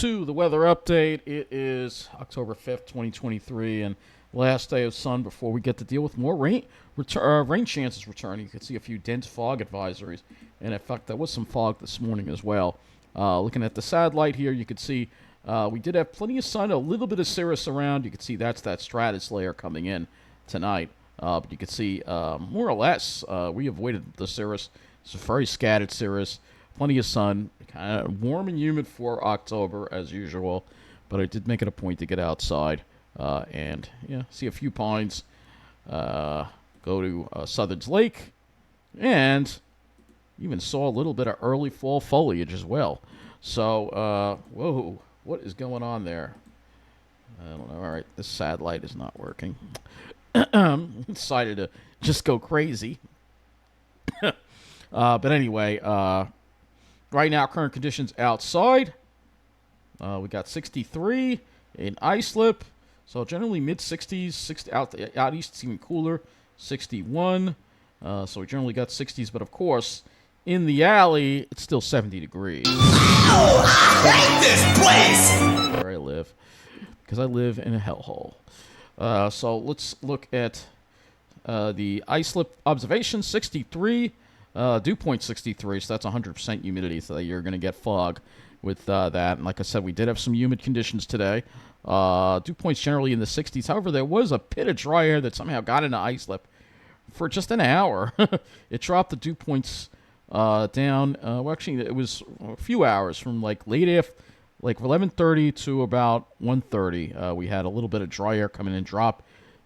to the weather update. It is October 5th, 2023, and last day of sun before we get to deal with more rain chances returning. You can see a few dense fog advisories, and in fact, there was some fog this morning as well. Looking at the satellite here, you can see we did have plenty of sun, a little bit of cirrus around. You can see that's that stratus layer coming in tonight. But you can see more or less we avoided the cirrus. It's a very scattered cirrus. Plenty of sun, kind of warm and humid for October as usual, but I did make it a point to get outside and see a few pines, go to Southern's Lake, and even saw a little bit of early fall foliage as well. So, whoa, what is going on there? I don't know. All right, this satellite is not working. Decided to just go crazy. But anyway, right now, current conditions outside. We got 63 in Islip. So generally mid-60s. 60, out east it's even cooler. 61. So we generally got 60s. But of course, in the alley, it's still 70 degrees. Oh, I hate this place! Where I live. Because I live in a hellhole. So let's look at the Islip observation. 63. Dew point 63, so that's 100% humidity, so you're going to get fog with that. And like I said, we did have some humid conditions today. Dew points generally in the 60s. However, there was a pit of dry air that somehow got into Islip for just an hour. It dropped the dew points down. Well, actually, it was a few hours from like late after, like 11:30 to about 1:30. We had a little bit of dry air come in and drop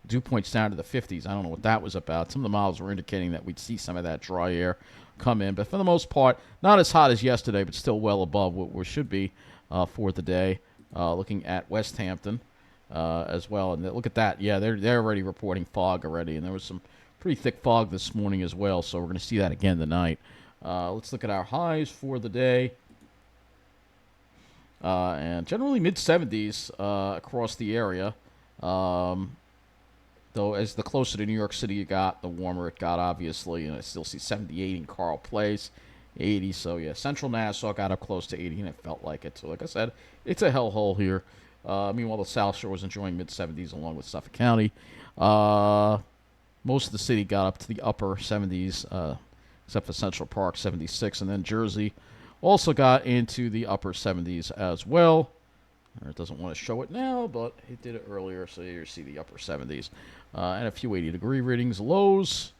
dew points down to the 50s. I don't know what that was about. Some of the models were indicating that we'd see some of that dry air come in. But for the most part, not as hot as yesterday, but still well above what we should be for the day. Looking at West Hampton as well. And look at that. Yeah, they're already reporting fog already. And there was some pretty thick fog this morning as well. So we're going to see that again tonight. Let's look at our highs for the day. And generally mid-70s across the area. Though, as the closer to New York City you got, the warmer it got, obviously. And I still see 78 in Carl Place, 80. So, yeah, Central Nassau got up close to 80, and it felt like it. So, like I said, it's a hellhole here. Meanwhile, the South Shore was enjoying mid-70s along with Suffolk County. Most of the city got up to the upper 70s, except for Central Park, 76. And then Jersey also got into the upper 70s as well. It doesn't want to show it now, but it did it earlier, so you see the upper 70s. And a few 80-degree readings. Lows.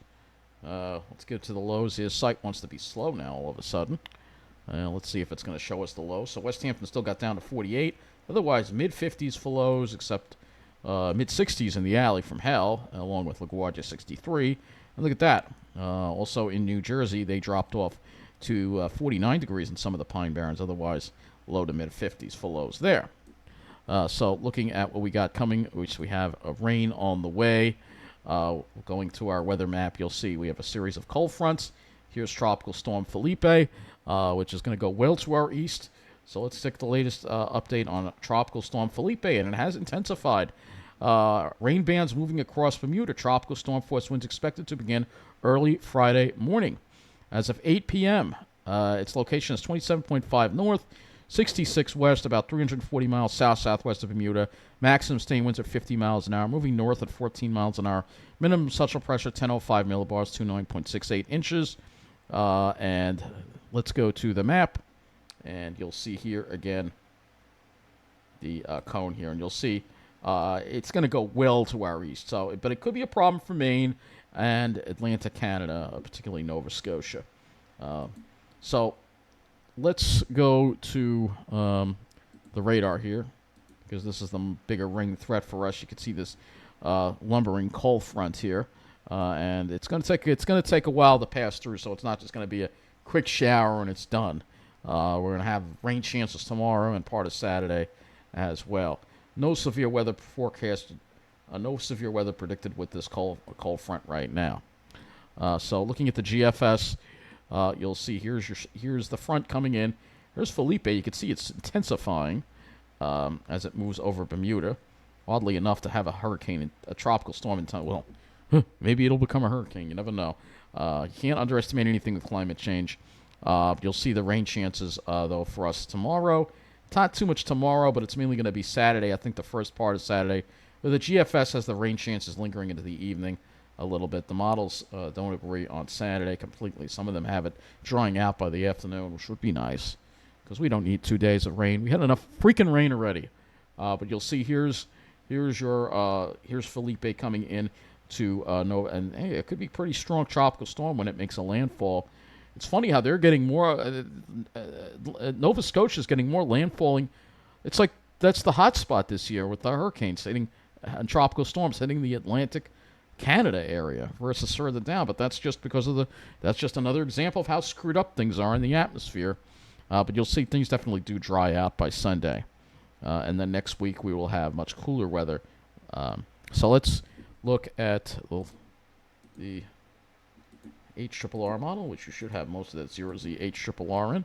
Let's get to the lows here. Sight wants to be slow now all of a sudden. Let's see if it's going to show us the lows. So West Hampton still got down to 48. Otherwise, mid-50s for lows, except mid-60s in the alley from hell, along with LaGuardia 63. And look at that. Also in New Jersey, they dropped off to 49 degrees in some of the Pine Barrens. Otherwise, low to mid-50s for lows there. So looking at what we got coming, which we have a rain on the way. Going to our weather map, you'll see we have a series of cold fronts. Here's Tropical Storm Felipe, which is going to go well to our east. So let's take the latest update on Tropical Storm Felipe, and it has intensified. Rain bands moving across Bermuda. Tropical storm force winds expected to begin early Friday morning. As of 8 p.m., its location is 27.5 north, 66 west, about 340 miles south-southwest of Bermuda. Maximum sustained winds are 50 miles an hour, moving north at 14 miles an hour. Minimum substructural pressure, 1005 millibars, 29.68 inches. And let's go to the map, and you'll see here again the cone here, and you'll see it's going to go well to our east. But it could be a problem for Maine and Atlantic Canada, particularly Nova Scotia. So let's go to the radar here, because this is the bigger ring threat for us. You can see this lumbering cold front here, and it's going to take a while to pass through. So it's not just going to be a quick shower and it's done. We're going to have rain chances tomorrow and part of Saturday as well. No severe weather forecasted. No severe weather predicted with this cold front right now. So looking at the GFS. You'll see here's the front coming in. Here's Felipe. You can see it's intensifying as it moves over Bermuda. Oddly enough, to have a hurricane, a tropical storm in time. Well, maybe it'll become a hurricane. You never know. You can't underestimate anything with climate change. You'll see the rain chances, though, for us tomorrow It's not too much tomorrow, but it's mainly going to be Saturday. I think the first part of Saturday. But the GFS has the rain chances lingering into the evening a little bit. The models don't agree on Saturday completely. Some of them have it drying out by the afternoon, which would be nice because we don't need 2 days of rain. We had enough freaking rain already. But you'll see here's Felipe coming in to Nova, and hey, it could be pretty strong tropical storm when it makes a landfall. It's funny how they're getting more. Nova Scotia is getting more landfalling. It's like that's the hot spot this year with the hurricanes hitting and tropical storms hitting the Atlantic Canada area versus further down. But that's just because of that's just another example of how screwed up things are in the atmosphere. But you'll see things definitely do dry out by Sunday. And then next week we will have much cooler weather. So let's look at the HRRR model, which you should have most of that 0Z HRRR in.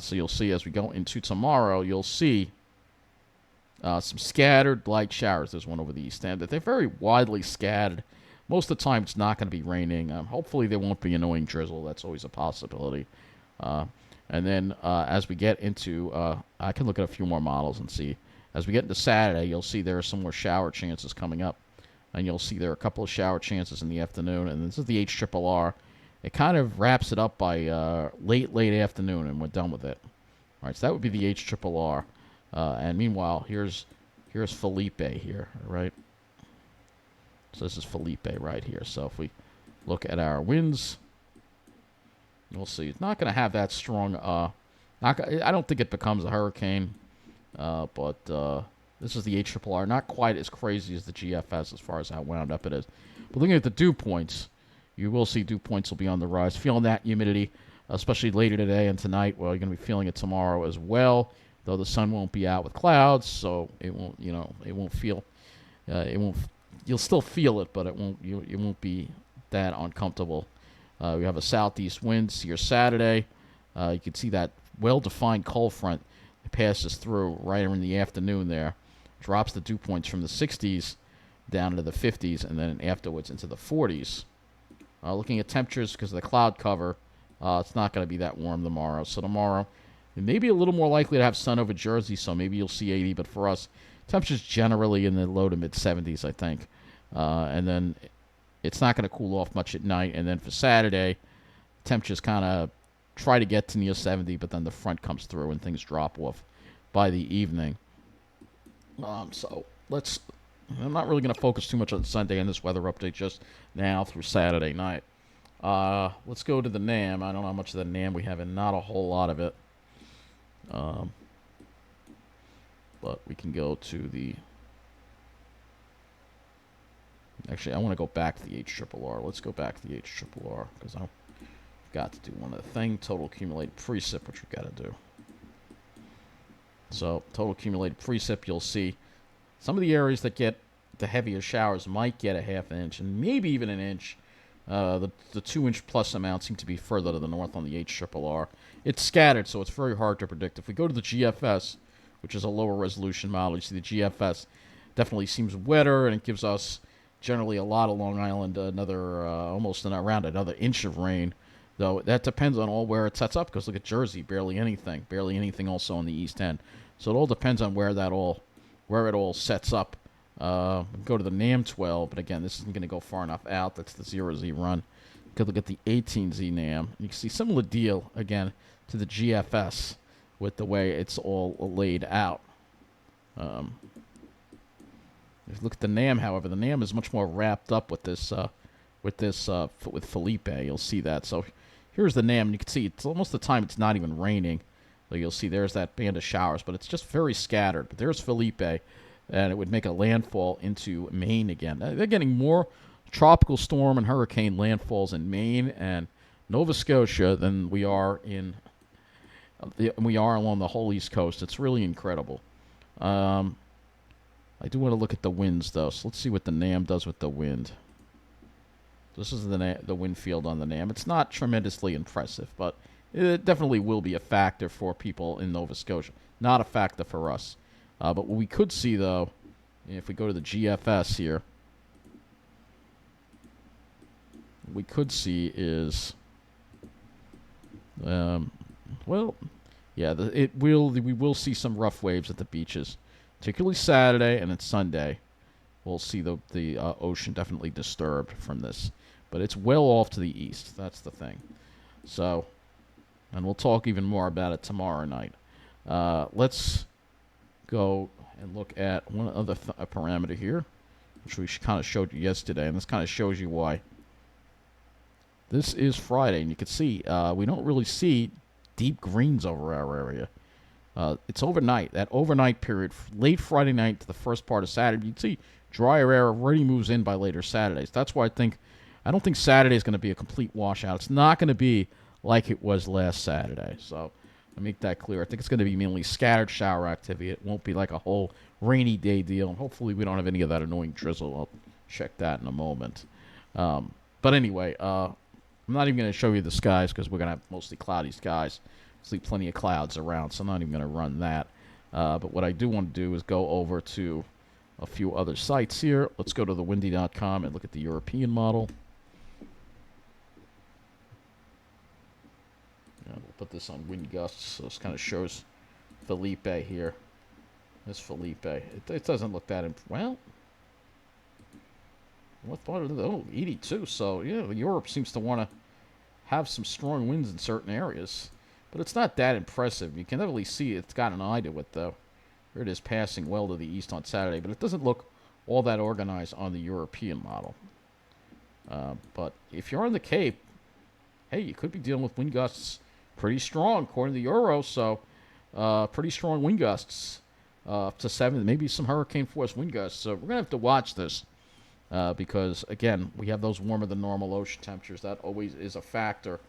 So you'll see as we go into tomorrow, you'll see some scattered light showers. There's one over the east end. They're very widely scattered. Most of the time it's not going to be raining. Hopefully there won't be annoying drizzle. That's always a possibility. And then as we get into, I can look at a few more models and see. As we get into Saturday, you'll see there are some more shower chances coming up. And you'll see there are a couple of shower chances in the afternoon. And this is the HRRR. It kind of wraps it up by late afternoon, and we're done with it. All right, so that would be the HRRR. And meanwhile, here's Felipe here, right? So this is Felipe right here. So if we look at our winds, we'll see. It's not going to have that strong. I don't think it becomes a hurricane, but this is the HRRR. Not quite as crazy as the GFS as far as how wound up it is. But looking at the dew points, you will see dew points will be on the rise. Feeling that humidity, especially later today and tonight. Well, you're going to be feeling it tomorrow as well. Though the sun won't be out with clouds, so it won't. It won't feel. It won't. You'll still feel it, but it won't. It won't be that uncomfortable. We have a southeast wind here Saturday. You can see that well-defined cold front that passes through right in the afternoon there. Drops the dew points from the 60s down into the 50s, and then afterwards into the 40s. Looking at temperatures, because of the cloud cover, it's not going to be that warm tomorrow. So tomorrow, it may be a little more likely to have sun over Jersey, so maybe you'll see 80. But for us, temperatures generally in the low to mid-70s, I think. And then it's not going to cool off much at night. And then for Saturday, temperatures kind of try to get to near 70, but then the front comes through and things drop off by the evening. So I'm not really going to focus too much on Sunday in this weather update just now through Saturday night. Let's go to the NAM. I don't know how much of the NAM we have, and not a whole lot of it. But we can go to the... Actually, I want to go back to the HRRR. Let's go back to the HRRR because I've got to do one other thing. Total accumulated precip, which we've got to do. So, total accumulated precip, you'll see some of the areas that get the heavier showers might get a half inch and maybe even an inch. The 2-inch plus amount seem to be further to the north on the HRRR. It's scattered, so it's very hard to predict. If we go to the GFS, which is a lower resolution model, you see the GFS definitely seems wetter, and it gives us generally a lot of Long Island, almost around another inch of rain. Though that depends on where it sets up, because look at Jersey, barely anything also on the east end. So it all depends on where it all sets up. Go to the NAM 12, but again, this isn't going to go far enough out. That's the 0Z run. You could look at the 18Z NAM. You can see similar deal again to the GFS with the way it's all laid out. If you look at the NAM, however, the NAM is much more wrapped up with with Felipe. You'll see that. So here's the NAM. You can see it's almost the time it's not even raining. So you'll see there's that band of showers, but it's just very scattered. But there's Felipe, and it would make a landfall into Maine again. They're getting more tropical storm and hurricane landfalls in Maine and Nova Scotia than we are along the whole East Coast. It's really incredible. I do want to look at the winds, though. So let's see what the NAM does with the wind. This is the wind field on the NAM. It's not tremendously impressive, but it definitely will be a factor for people in Nova Scotia. Not a factor for us. But what we could see, though, if we go to the GFS here, what we could see is, yeah, Yeah, we will see some rough waves at the beaches, particularly Saturday and then Sunday. We'll see the ocean definitely disturbed from this, but it's well off to the east. That's the thing. So, and we'll talk even more about it tomorrow night. Let's go and look at one other parameter here, which we kind of showed you yesterday, and this kind of shows you why. This is Friday, and you can see we don't really see deep greens over our area. It's overnight. That overnight period, late Friday night to the first part of Saturday, you can see drier air already moves in by later Saturdays. That's why I don't think Saturday is going to be a complete washout. It's not going to be like it was last Saturday. So I make that clear. I think it's going to be mainly scattered shower activity. It won't be like a whole rainy day deal. And hopefully we don't have any of that annoying drizzle. I'll check that in a moment. But anyway, I'm not even going to show you the skies because we're going to have mostly cloudy skies. See plenty of clouds around, so I'm not even going to run that. But what I do want to do is go over to a few other sites here. Let's go to the windy.com and look at the European model. We'll put this on wind gusts, so this kind of shows Felipe here. This Felipe. It doesn't look that well. What part of the 82? So yeah, Europe seems to want to have some strong winds in certain areas, but it's not that impressive. You can definitely see it's got an eye to it, though. Here it is passing well to the east on Saturday, but it doesn't look all that organized on the European model. But if you're on the Cape, hey, you could be dealing with wind gusts pretty strong, according to the Euro. So pretty strong wind gusts up to 7, maybe some hurricane force wind gusts. So we're going to have to watch this because, again, we have those warmer than normal ocean temperatures. That always is a factor.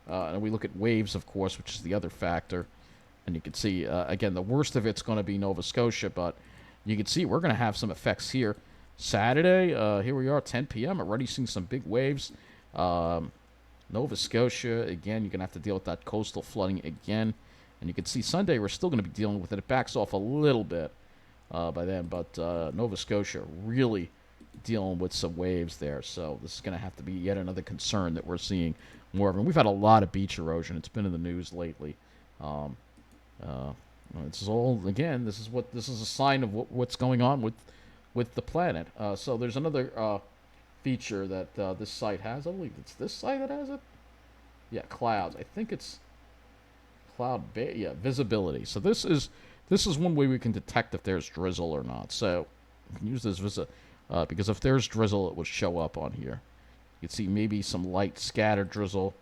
And we look at waves, of course, which is the other factor. And you can see, again, the worst of it's going to be Nova Scotia, but you can see we're going to have some effects here. Saturday, here we are, 10 p.m., already seeing some big waves. Nova Scotia, again, you're going to have to deal with that coastal flooding again. And you can see Sunday, we're still going to be dealing with it. It backs off a little bit by then, but Nova Scotia really dealing with some waves there. So this is going to have to be yet another concern that we're seeing more of. And we've had a lot of beach erosion. It's been in the news lately. This is all, again, this is a sign of what's going on with the planet. So there's another feature that this site has. I believe it's this site that has it. Yeah, clouds. I think it's visibility. So this is one way we can detect if there's drizzle or not. So we can use this because if there's drizzle, it will show up on here. You can see maybe some light scattered drizzle.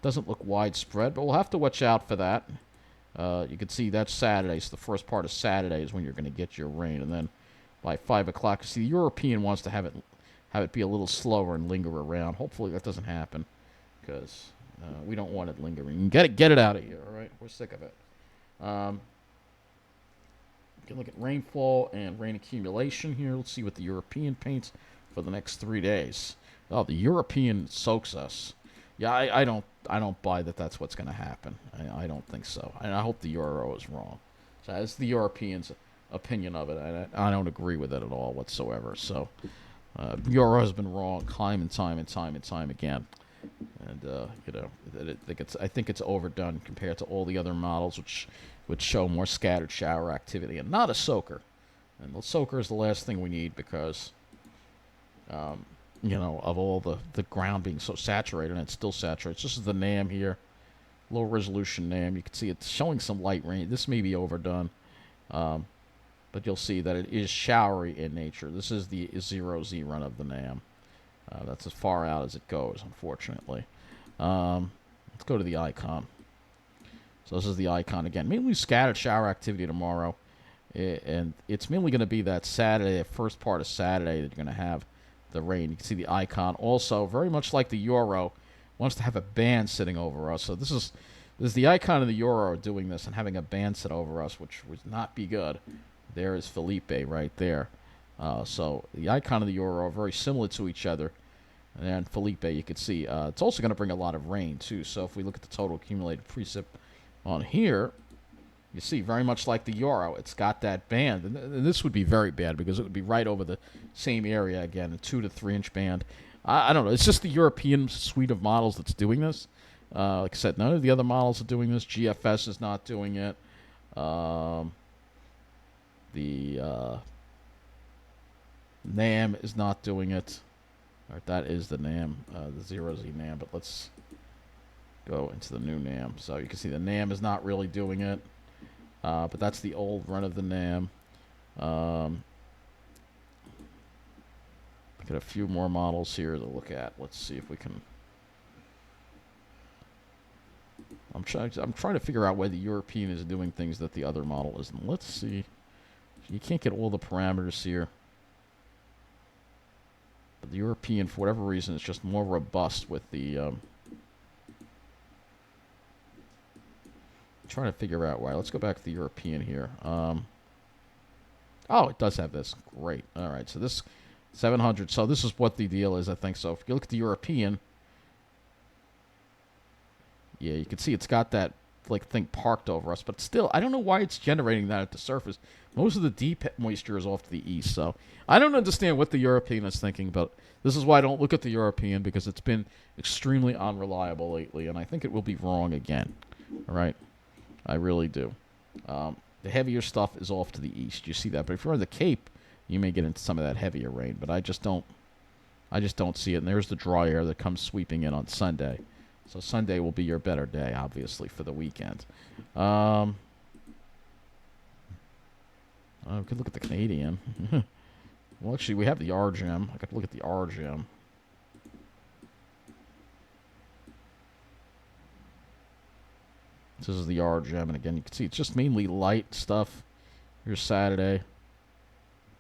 Doesn't look widespread, but we'll have to watch out for that. You can see that's Saturday, so the first part of Saturday is when you're going to get your rain, and then by 5 o'clock, see, the European wants to have it be a little slower and linger around. Hopefully that doesn't happen, because we don't want it lingering. Get it out of here, all right? We're sick of it. You can look at rainfall and rain accumulation here. Let's see what the European paints for the next 3 days. Oh, the European soaks us. Yeah, I don't buy that that's what's going to happen. I don't think so. And I hope the Euro is wrong. So that's the Europeans' opinion of it. I don't agree with it at all whatsoever. So Euro has been wrong time and time again. And I think it's overdone compared to all the other models, which show more scattered shower activity and not a soaker. And the soaker is the last thing we need because of all the ground being so saturated, and it's still saturated. This is the NAM here, low resolution NAM. You can see it's showing some light rain. This may be overdone, but you'll see that it is showery in nature. This is the 0Z run of the NAM. That's as far out as it goes, unfortunately. Let's go to the icon. So this is the icon again. Mainly scattered shower activity tomorrow, and it's mainly going to be that Saturday, the first part of Saturday, that you're going to have the rain. You can see the icon also, very much like the Euro, wants to have a band sitting over us. So this is the icon of the Euro doing this and having a band sit over us, which would not be good. There is Felipe right there. So the icon of the Euro are very similar to each other. And then Felipe, you can see, it's also going to bring a lot of rain too. So if we look at the total accumulated precip on here, you see, very much like the Euro, it's got that band. And this would be very bad because it would be right over the same area again, a 2 to 3 inch band. I don't know. It's just the European suite of models that's doing this. Like I said, none of the other models are doing this. GFS is not doing it. The NAM is not doing it. All right, that is the NAM, the 0Z NAM. But let's go into the new NAM. So you can see the NAM is not really doing it. But that's the old run of the NAM. Got a few more models here to look at. Let's see if we can. I'm trying to figure out why the European is doing things that the other model isn't. Let's see. You can't get all the parameters here. But the European, for whatever reason, is just more robust with the. Trying to figure out why. Let's go back to the European here. Oh, it does have this. Great. All right. So this 700. So this is what the deal is, I think. So if you look at the European, yeah, you can see it's got that like thing parked over us, but still, I don't know why it's generating that at the surface. Most of the deep moisture is off to the east, so I don't understand what the European is thinking, but this is why I don't look at the European, because it's been extremely unreliable lately, and I think it will be wrong again. All right? I really do. The heavier stuff is off to the east. You see that, but if you're on the Cape, you may get into some of that heavier rain, but I just don't see it. And there's the dry air that comes sweeping in on Sunday. So Sunday will be your better day, obviously, for the weekend. We could look at the Canadian. Well, actually, we have the RGM. I could look at the RGM. This is the RGM, and again, you can see it's just mainly light stuff. Here's Saturday.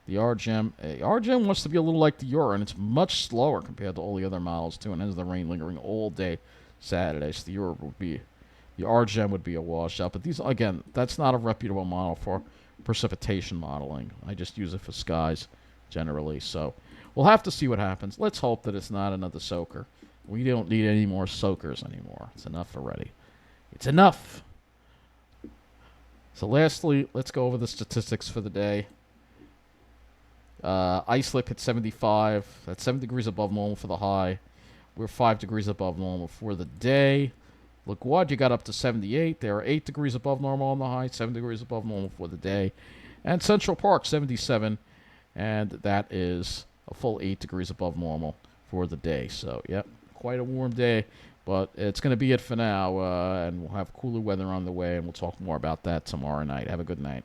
The RGM wants to be a little like the Euro, and it's much slower compared to all the other models, too, and has the rain lingering all day Saturday. So the Euro would be, the RGM would be a washout. But these, again, that's not a reputable model for precipitation modeling. I just use it for skies generally. So we'll have to see what happens. Let's hope that it's not another soaker. We don't need any more soakers anymore. It's enough already. It's enough. So lastly, let's go over the statistics for the day. Islip hit 75. That's 7 degrees above normal for the high. We're 5 degrees above normal for the day. LaGuardia got up to 78. They are 8 degrees above normal on the high, 7 degrees above normal for the day. And Central Park, 77. And that is a full 8 degrees above normal for the day. So, yep, quite a warm day. But it's going to be it for now. And we'll have cooler weather on the way, and we'll talk more about that tomorrow night. Have a good night.